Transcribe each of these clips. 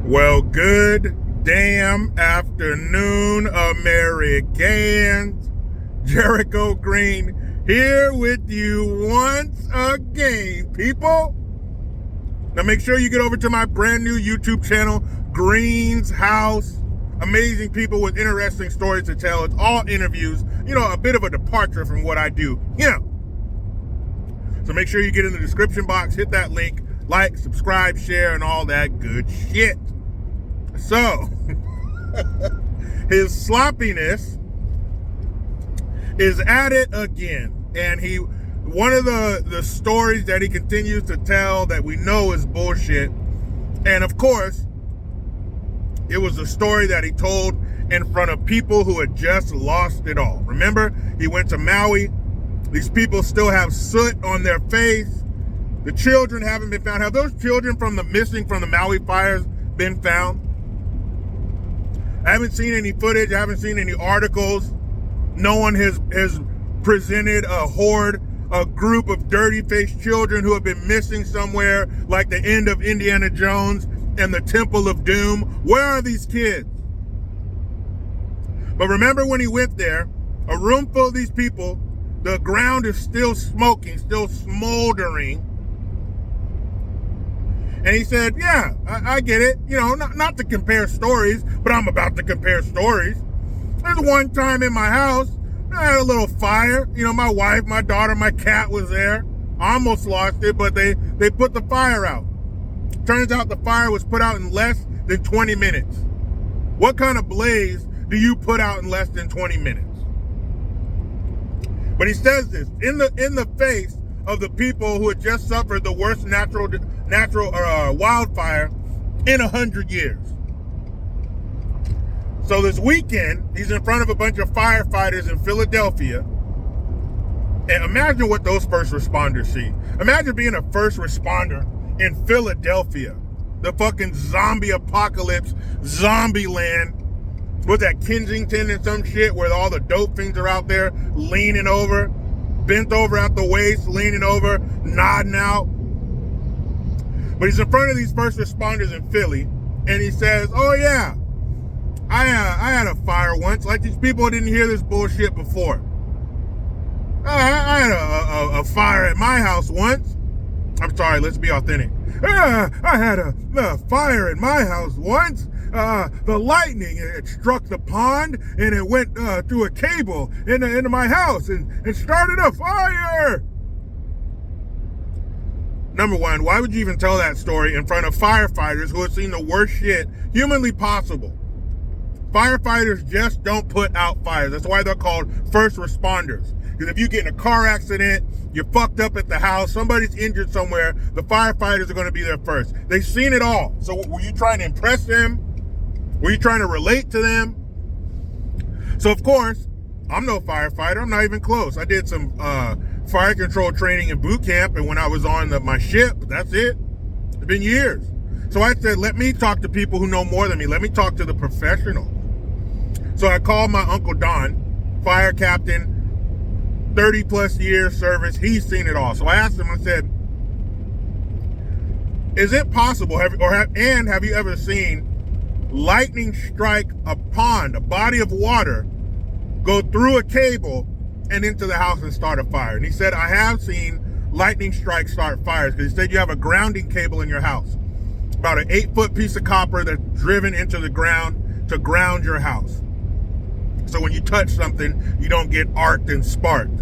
Well, good damn afternoon, Americans. Jericho Green here with you once again, people. Now make sure you get over to my brand new YouTube channel, Green's House. Amazing people with interesting stories to tell. It's all interviews, a bit of a departure from what I do, So make sure you get in the description box, hit that link, like, subscribe, share, and all that good shit. So, his sloppiness is at it again. And one of the stories that he continues to tell that we know is bullshit. And of course, it was a story that he told in front of people who had just lost it all. Remember, he went to Maui. These people still have soot on their face. The children haven't been found. Have those children missing from the Maui fires been found? I haven't seen any footage. I haven't seen any articles. No one has presented a group of dirty-faced children who have been missing somewhere, like the end of Indiana Jones and the Temple of Doom. Where are these kids? But remember when he went there, a room full of these people, the ground is still smoking, still smoldering. And he said, yeah, I get it. Not to compare stories, but I'm about to compare stories. There's one time in my house, I had a little fire. My wife, my daughter, my cat was there. I almost lost it, but they put the fire out. Turns out the fire was put out in less than 20 minutes. What kind of blaze do you put out in less than 20 minutes? But he says this in the face of the people who had just suffered the worst natural wildfire in 100 years. So this weekend, he's in front of a bunch of firefighters in Philadelphia. And imagine what those first responders see. Imagine being a first responder in Philadelphia. The fucking zombie apocalypse, zombie land. Was that Kensington and some shit where all the dope fiends are out there leaning over, bent over at the waist, leaning over, nodding out. But he's in front of these first responders in Philly, and he says, oh yeah, I had a fire once. Like these people didn't hear this bullshit before. I had a fire at my house once. I'm sorry, let's be authentic. I had a fire at my house once. The lightning, it struck the pond and it went through a cable into my house and started a fire. Number one, why would you even tell that story in front of firefighters who have seen the worst shit humanly possible? Firefighters just don't put out fires. That's why they're called first responders. Because if you get in a car accident, you're fucked up at the house, somebody's injured somewhere, the firefighters are going to be there first. They've seen it all. So were you trying to impress them? Were you trying to relate to them? So of course, I'm no firefighter. I'm not even close. I did some fire control training in boot camp, and when I was on my ship, that's it. It's been years. So I said, let me talk to people who know more than me. Let me talk to the professional. So I called my Uncle Don, fire captain, 30 plus years service. He's seen it all. So I asked him, I said, is it possible, have you ever seen lightning strike a pond, a body of water, go through a cable and into the house and start a fire? And he said, I have seen lightning strikes start fires, because he said you have a grounding cable in your house, about an 8-foot piece of copper that's driven into the ground to ground your house. So when you touch something, you don't get arced and sparked.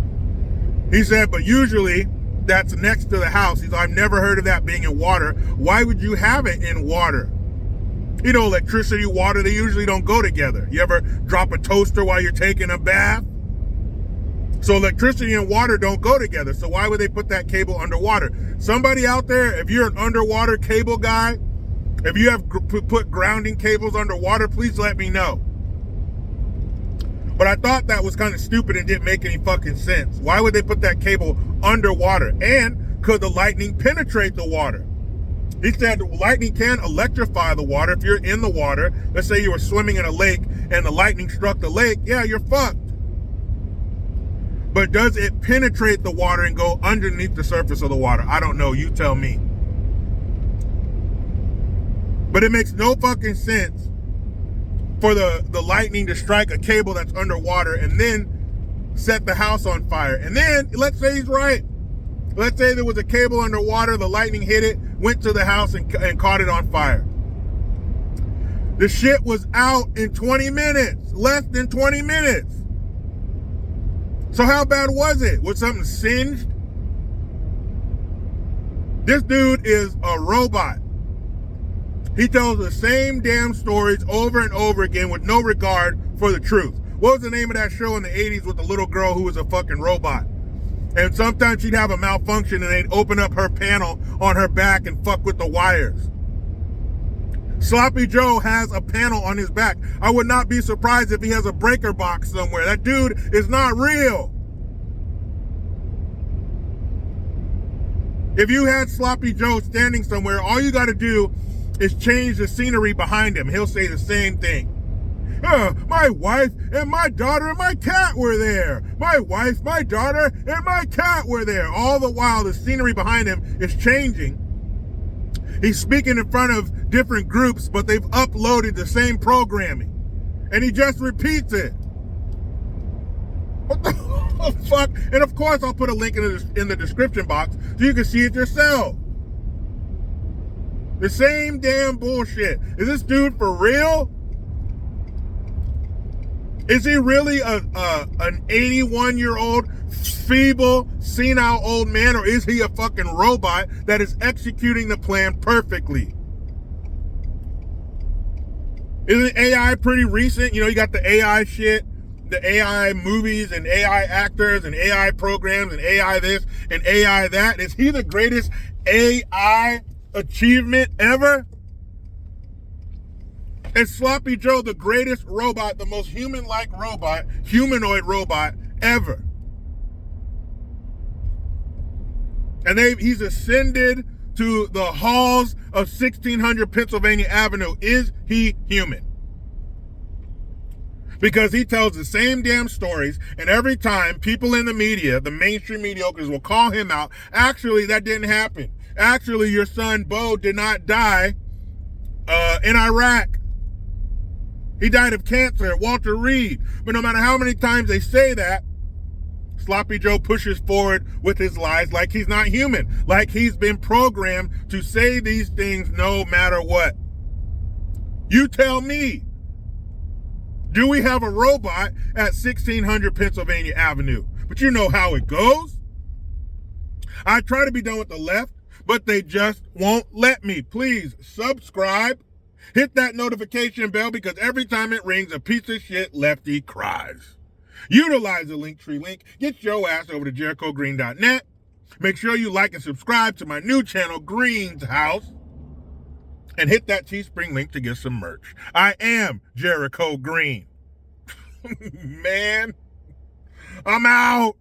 He said, but usually that's next to the house. He said, I've never heard of that being in water. Why would you have it in water? Electricity, water, they usually don't go together. You ever drop a toaster while you're taking a bath? So electricity and water don't go together. So why would they put that cable underwater? Somebody out there, if you're an underwater cable guy, if you have put grounding cables underwater, please let me know. But I thought that was kind of stupid and didn't make any fucking sense. Why would they put that cable underwater? And could the lightning penetrate the water? He said lightning can electrify the water. If you're in the water, let's say you were swimming in a lake and the lightning struck the lake, yeah, you're fucked. But does it penetrate the water and go underneath the surface of the water? I don't know. You tell me. But it makes no fucking sense for the lightning to strike a cable that's underwater and then set the house on fire. And then, let's say he's right. Let's say there was a cable underwater, the lightning hit it, went to the house and caught it on fire. The shit was out in 20 minutes, less than 20 minutes. So how bad was it? Was something singed? This dude is a robot. He tells the same damn stories over and over again with no regard for the truth. What was the name of that show in the 80s with the little girl who was a fucking robot? And sometimes she'd have a malfunction and they'd open up her panel on her back and fuck with the wires. Sloppy Joe has a panel on his back. I would not be surprised if he has a breaker box somewhere. That dude is not real. If you had Sloppy Joe standing somewhere, all you got to do is change the scenery behind him. He'll say the same thing. My wife and my daughter and my cat were there. My wife, my daughter, and my cat were there. All the while, the scenery behind him is changing. He's speaking in front of different groups, but they've uploaded the same programming. And he just repeats it. What the fuck? And of course, I'll put a link in the description box so you can see it yourself. The same damn bullshit. Is this dude for real? Is he really an 81-year-old, feeble, senile old man, or is he a fucking robot that is executing the plan perfectly? Isn't AI pretty recent? You know, you got the AI shit, the AI movies and AI actors and AI programs and AI this and AI that. Is he the greatest AI achievement ever? Is Sloppy Joe the greatest robot, the most human-like robot, humanoid robot ever? And he's ascended to the halls of 1600 Pennsylvania Avenue. Is he human? Because he tells the same damn stories, and every time people in the media, the mainstream mediocres, will call him out. Actually, that didn't happen. Actually, your son Bo did not die in Iraq. He died of cancer at Walter Reed. But no matter how many times they say that, Sloppy Joe pushes forward with his lies like he's not human, like he's been programmed to say these things no matter what. You tell me, do we have a robot at 1600 Pennsylvania Avenue? But you know how it goes. I try to be done with the left, but they just won't let me. Please subscribe. Hit that notification bell because every time it rings, a piece of shit lefty cries. Utilize the Linktree link. Get your ass over to JerichoGreen.net. Make sure you like and subscribe to my new channel, Green's House. And hit that Teespring link to get some merch. I am Jericho Green. Man, I'm out.